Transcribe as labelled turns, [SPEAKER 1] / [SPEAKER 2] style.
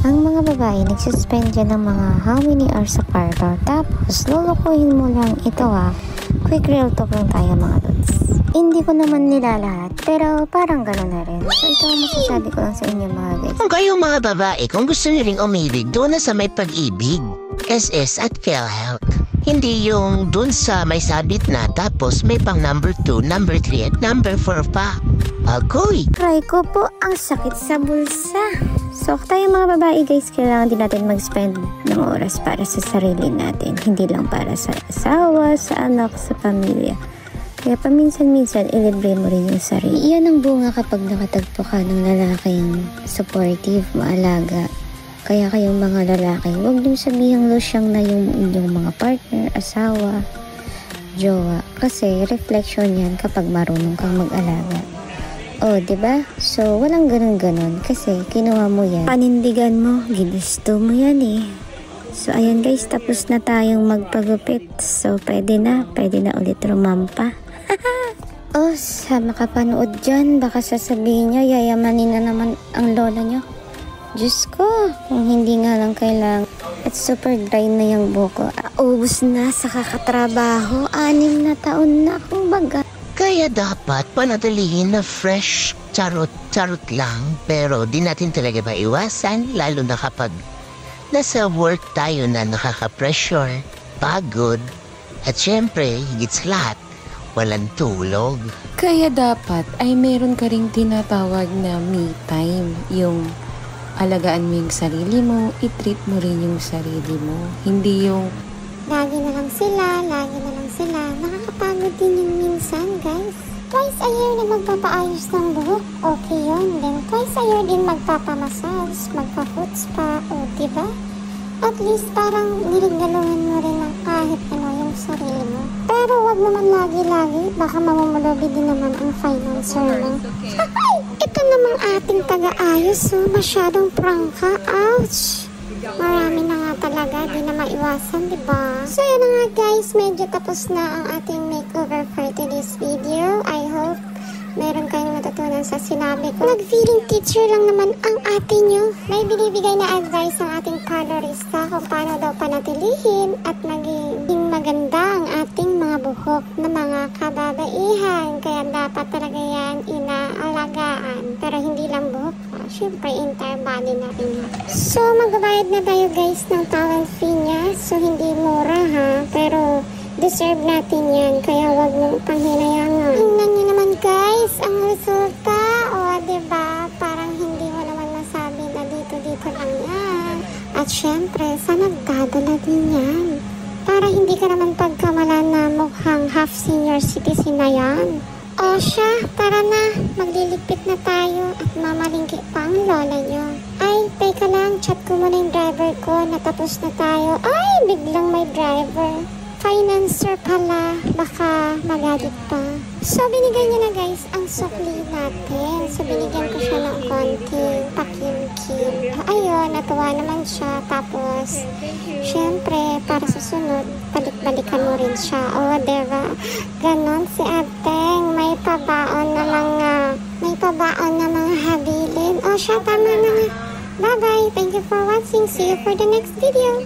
[SPEAKER 1] Ang mga babae nagsuspend dyan ng mga how many hours sa parlor. Tapos lulukuhin mo lang ito Quick real talk lang tayo mga dudes. Hindi ko naman nila lahat, pero parang gano'n na rin. So ito ang masasabi ko lang sa inyo mga guys.
[SPEAKER 2] Kung kayong mga babae, kung gusto nyo ring umibig, doon na sa may pag-ibig, SS at PhilHealth. Hindi yung doon sa may sabit na tapos may pang number 2, number 3 at number 4 pa. Agoy!
[SPEAKER 1] Try ko po, ang sakit sa bulsa. So tayo mga babae guys, kailangan din natin mag-spend ng oras para sa sarili natin. Hindi lang para sa asawa, sa anak, sa pamilya. Kaya paminsan-minsan, ilibre mo rin yung sarili. Iyan ang bunga kapag nakatagpo ka ng lalaking supportive, maalaga. Kaya kayong mga lalaki, huwag niyong sabihang losyang na yung inyong mga partner, asawa, jowa. Kasi reflection yan kapag marunong kang mag-alaga. Oh, diba? So, walang ganun-ganun. Kasi kinuha mo yan. Panindigan mo, ginusto mo yan So, ayan guys, tapos na tayong magpagupit. So, pwede na ulit rumampa. Oh, sa makapanood dyan, baka sasabihin nyo, yayamanin na naman ang lola nyo. Diyos ko, kung hindi nga lang kailangan. At super dry na yung buko. Ubus na sa kakatrabaho. 6 na taon na akong baga.
[SPEAKER 2] Kaya dapat panatilihin na fresh, charot lang. Pero di natin talaga maiwasan, lalo na kapag nasa work tayo na nakaka-pressure, pagod, at syempre, higit sa lahat, walang tulog.
[SPEAKER 3] Kaya dapat ay meron ka ring tinatawag na me time. Yung alagaan mo yung sarili mo, i-treat mo rin yung sarili mo. Hindi yung
[SPEAKER 1] lagi na lang sila. Nakakapagod din yung minsan, guys. Twice a year na magpapaayos ng buhok, okay yun. Then twice a year din magpapamassage, magpa-foot spa, diba? At least parang niligaluhan mo rin ng kahit ano yung sarili mo. Pero wag naman lagi-lagi, baka mamumulubi din naman ang financer mo. Ito namang ating taga-ayos, masyadong prangka, ouch! Marami na nga talaga, di na maiwasan, diba? So yun na nga guys, medyo tapos na ang ating makeover for today's video. I hope meron kayong matutunan sa sinabi ko. Nag-feeling teacher lang naman ang ate nyo. May binibigay na advice ang ating colorista kung paano daw panatilihin at maging maganda ang ating mga buhok na mga kababaihan. Kaya dapat talaga yan inaalagaan. Pero hindi lang buhok, syempre entire body natin yan. So magbabayad na tayo guys ng towel fee niya. So hindi mura pero deserve natin yan. Kaya wag mong panghinayangan. Tingnan nyo naman guys ang resulta. Diba? Parang hindi mo naman masabi na dito lang yan. At syempre, sa nagdadala din yan. Para hindi ka naman pagkamalan na mukhang half senior citizen na yan. O siya, tara na. Magliligpit na tayo at mamalingki pa ang lola nyo. Ay, teka lang. Chat ko muna yung driver ko. Natapos na tayo. Ay, biglang may driver. Financer pala, baka magalit pa. So, binigay niya na guys ang sukli natin. So, binigyan ko siya ng konting pakim-kim. Ayun, natuwa naman siya. Tapos, syempre, para sa sunod, balik-balikan mo rin siya. Diba? Ganon si Ateng. May pabaon na may pabaon na mga habilin. Siya, tama na nga. Bye-bye. Thank you for watching. See you for the next video.